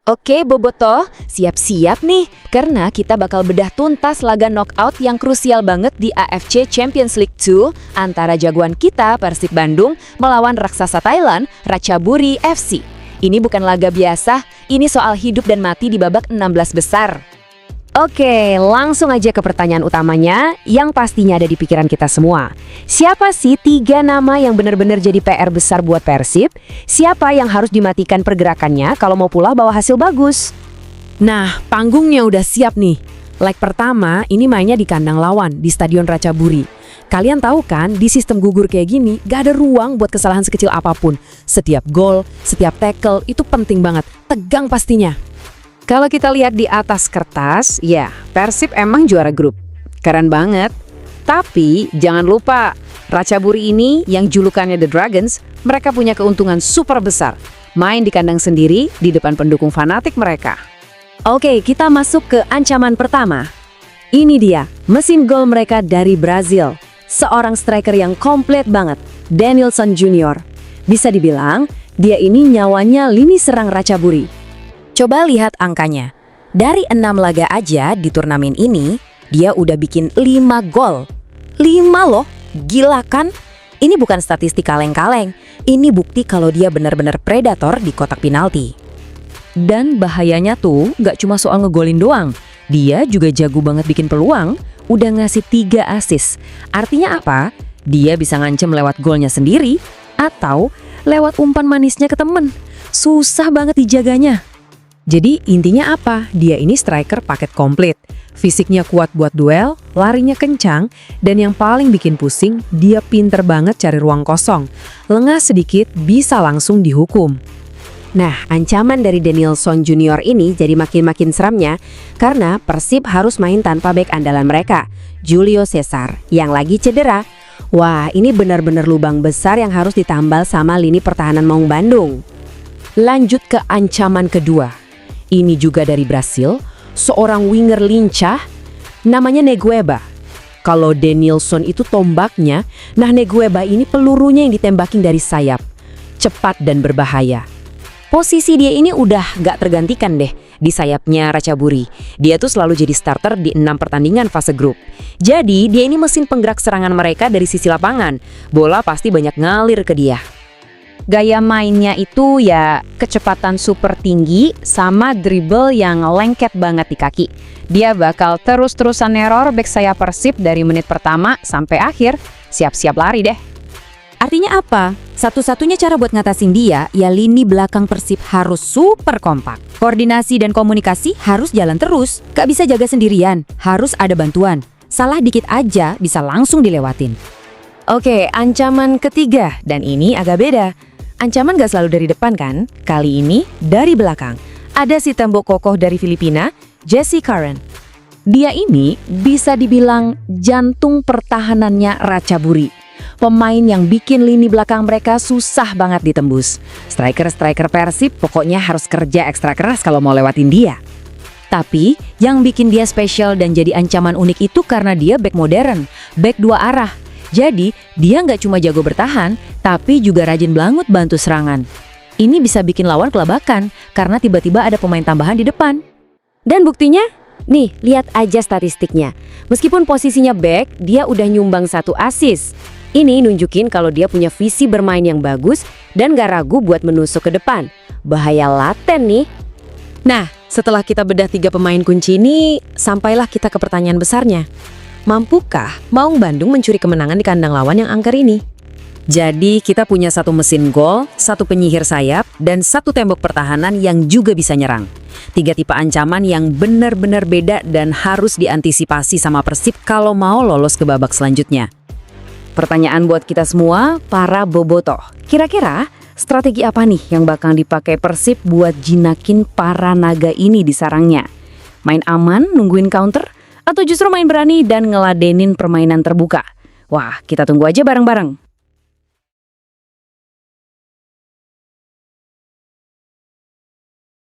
Oke, Boboto, siap-siap nih, karena kita bakal bedah tuntas laga knockout yang krusial banget di AFC Champions League 2 antara jagoan kita Persib Bandung melawan raksasa Thailand, Ratchaburi FC. Ini bukan laga biasa, ini soal hidup dan mati di babak 16 besar. Oke, langsung aja ke pertanyaan utamanya yang pastinya ada di pikiran kita semua. Siapa sih 3 nama yang benar-benar jadi PR besar buat Persib? Siapa yang harus dimatikan pergerakannya kalau mau pula bawa hasil bagus? Nah, panggungnya udah siap nih. Leg pertama ini mainnya di kandang lawan di Stadion Ratchaburi. Kalian tahu kan, di sistem gugur kayak gini gak ada ruang buat kesalahan sekecil apapun. Setiap gol, setiap tackle itu penting banget, tegang pastinya. Kalau kita lihat di atas kertas, ya Persib emang juara grup. Keren banget. Tapi jangan lupa, Ratchaburi ini yang julukannya The Dragons, mereka punya keuntungan super besar. Main di kandang sendiri, di depan pendukung fanatik mereka. Oke, kita masuk ke ancaman pertama. Ini dia, mesin gol mereka dari Brazil. Seorang striker yang komplit banget, Denilson Junior. Bisa dibilang, dia ini nyawanya lini serang Ratchaburi. Coba lihat angkanya. Dari 6 laga aja di turnamen ini, dia udah bikin 5 gol. 5 loh, gila kan? Ini bukan statistik kaleng-kaleng. Ini bukti kalau dia benar-benar predator di kotak penalti. Dan bahayanya tuh gak cuma soal ngegolin doang. Dia juga jago banget bikin peluang, udah ngasih 3 assist. Artinya apa? Dia bisa ngancem lewat golnya sendiri, atau lewat umpan manisnya ke temen. Susah banget dijaganya. Jadi intinya apa? Dia ini striker paket komplit. Fisiknya kuat buat duel, larinya kencang, dan yang paling bikin pusing, dia pinter banget cari ruang kosong. Lengah sedikit, bisa langsung dihukum. Nah, ancaman dari Denilson Junior ini jadi makin-makin seramnya, karena Persib harus main tanpa bek andalan mereka, Julio Cesar, yang lagi cedera. Wah, ini benar-benar lubang besar yang harus ditambal sama lini pertahanan Maung Bandung. Lanjut ke ancaman kedua. Ini juga dari Brasil, seorang winger lincah, namanya Negueba. Kalau Denilson itu tombaknya, nah Negueba ini pelurunya yang ditembakin dari sayap. Cepat dan berbahaya. Posisi dia ini udah gak tergantikan deh di sayapnya Ratchaburi. Dia tuh selalu jadi starter di 6 pertandingan fase grup. Jadi dia ini mesin penggerak serangan mereka dari sisi lapangan. Bola pasti banyak ngalir ke dia. Gaya mainnya itu ya kecepatan super tinggi sama dribble yang lengket banget di kaki. Dia bakal terus-terusan neror bek sayap Persib dari menit pertama sampai akhir. Siap-siap lari deh. Artinya apa? Satu-satunya cara buat ngatasin dia, ya lini belakang Persib harus super kompak. Koordinasi dan komunikasi harus jalan terus. Gak bisa jaga sendirian, harus ada bantuan. Salah dikit aja bisa langsung dilewatin. Oke, ancaman ketiga, dan ini agak beda. Ancaman gak selalu dari depan kan? Kali ini dari belakang. Ada si tembok kokoh dari Filipina, Jesse Karen. Dia ini bisa dibilang jantung pertahanannya Ratchaburi. Pemain yang bikin lini belakang mereka susah banget ditembus. Striker-striker Persib pokoknya harus kerja ekstra keras kalau mau lewatin dia. Tapi yang bikin dia spesial dan jadi ancaman unik itu karena dia back modern, back 2 arah. Jadi, dia nggak cuma jago bertahan, tapi juga rajin banget bantu serangan. Ini bisa bikin lawan kelabakan, karena tiba-tiba ada pemain tambahan di depan. Dan buktinya? Nih, lihat aja statistiknya. Meskipun posisinya back, dia udah nyumbang 1 assist. Ini nunjukin kalau dia punya visi bermain yang bagus, dan gak ragu buat menusuk ke depan. Bahaya laten nih. Nah, setelah kita bedah 3 pemain kunci ini, sampailah kita ke pertanyaan besarnya. Mampukah Maung Bandung mencuri kemenangan di kandang lawan yang angker ini? Jadi kita punya 1 mesin gol, 1 penyihir sayap, dan 1 tembok pertahanan yang juga bisa nyerang. 3 tipe ancaman yang benar-benar beda dan harus diantisipasi sama Persib kalau mau lolos ke babak selanjutnya. Pertanyaan buat kita semua, para bobotoh. Kira-kira strategi apa nih yang bakal dipakai Persib buat jinakin para naga ini di sarangnya? Main aman, nungguin counter? Atau justru main berani dan ngeladenin permainan terbuka? Wah, kita tunggu aja bareng-bareng.